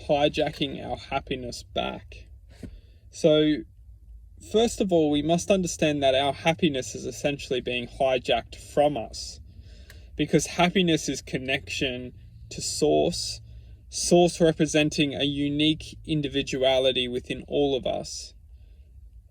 hijacking our happiness back. So, first of all, we must understand that our happiness is essentially being hijacked from us, because happiness is connection to source, source representing a unique individuality within all of us.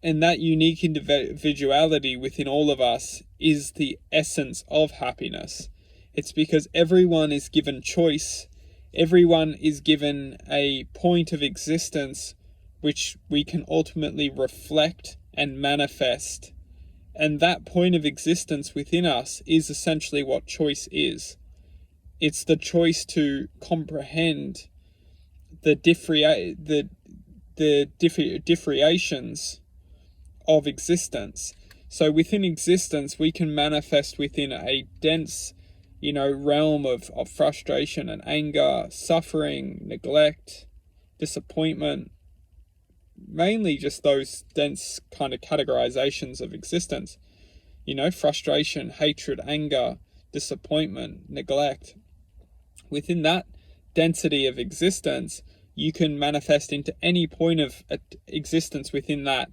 And that unique individuality within all of us is the essence of happiness. It's because everyone is given choice, everyone is given a point of existence which we can ultimately reflect and manifest. And that point of existence within us is essentially what choice is. It's the choice to comprehend the differentiations of existence. So within existence, we can manifest within a dense, realm of frustration and anger, suffering, neglect, disappointment, mainly just those dense kind of categorizations of existence, frustration, hatred, anger, disappointment, neglect. Within that density of existence, you can manifest into any point of existence within that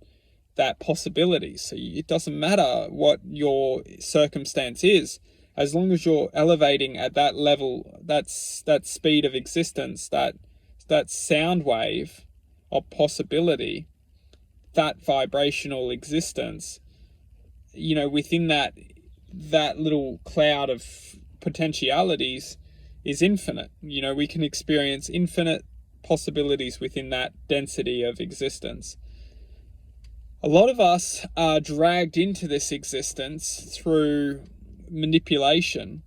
possibility. So it doesn't matter what your circumstance is, as long as you're elevating at that level, that speed of existence, that sound wave of possibility, that vibrational existence, within that little cloud of potentialities is infinite. We can experience infinite possibilities within that density of existence. A lot of us are dragged into this existence through manipulation,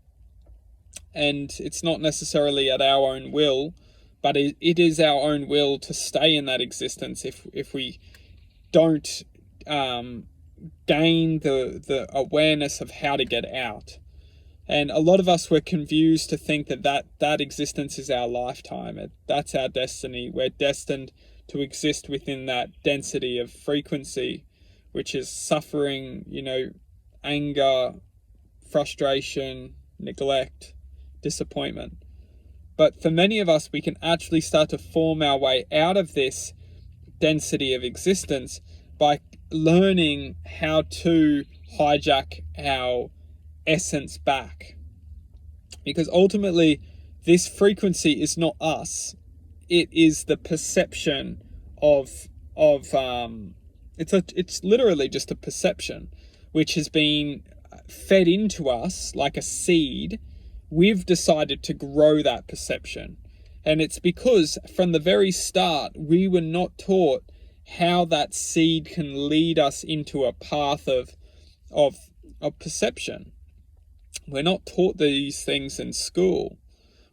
and it's not necessarily at our own will, but it is our own will to stay in that existence if we don't gain the awareness of how to get out. And a lot of us were confused to think that existence is our lifetime. That's our destiny. We're destined to exist within that density of frequency, which is suffering, anger, frustration, neglect, disappointment. But for many of us, we can actually start to form our way out of this density of existence by learning how to hijack our essence back. Because ultimately, this frequency is not us. It is the perception of it's literally just a perception which has been fed into us like a seed. We've decided to grow that perception, and it's because from the very start we were not taught how that seed can lead us into a path of perception. We're not taught these things in school.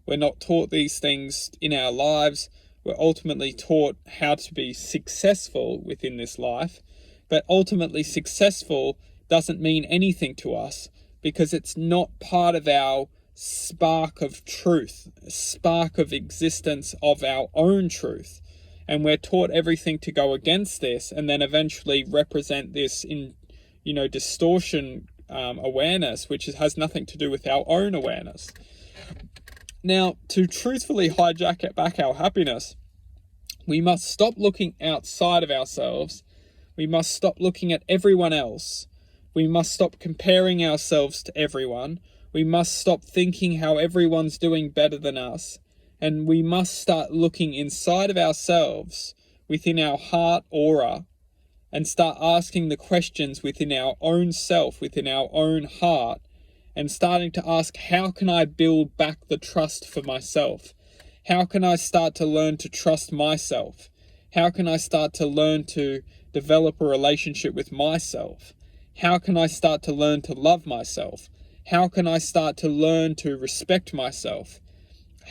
We're not taught these things in our lives. We're ultimately taught how to be successful within this life, but ultimately successful doesn't mean anything to us because it's not part of our spark of truth, spark of existence of our own truth. And we're taught everything to go against this and then eventually represent this in, distortion awareness, which has nothing to do with our own awareness. Now, to truthfully hijack back our happiness, we must stop looking outside of ourselves. We must stop looking at everyone else. We must stop comparing ourselves to everyone. We must stop thinking how everyone's doing better than us. And we must start looking inside of ourselves, within our heart aura, and start asking the questions within our own self, within our own heart, and starting to ask, how can I build back the trust for myself? How can I start to learn to trust myself? How can I start to learn to develop a relationship with myself? How can I start to learn to love myself? How can I start to learn to respect myself?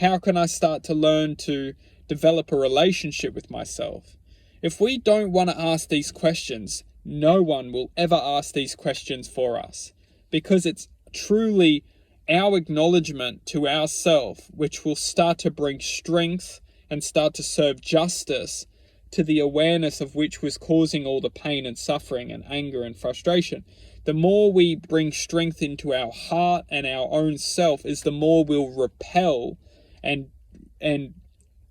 How can I start to learn to develop a relationship with myself? If we don't want to ask these questions, no one will ever ask these questions for us, because it's truly our acknowledgement to ourself which will start to bring strength and start to serve justice to the awareness of which was causing all the pain and suffering and anger and frustration. The more we bring strength into our heart and our own self is the more we'll repel and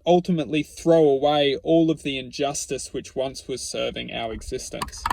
ultimately throw away all of the injustice which once was serving our existence.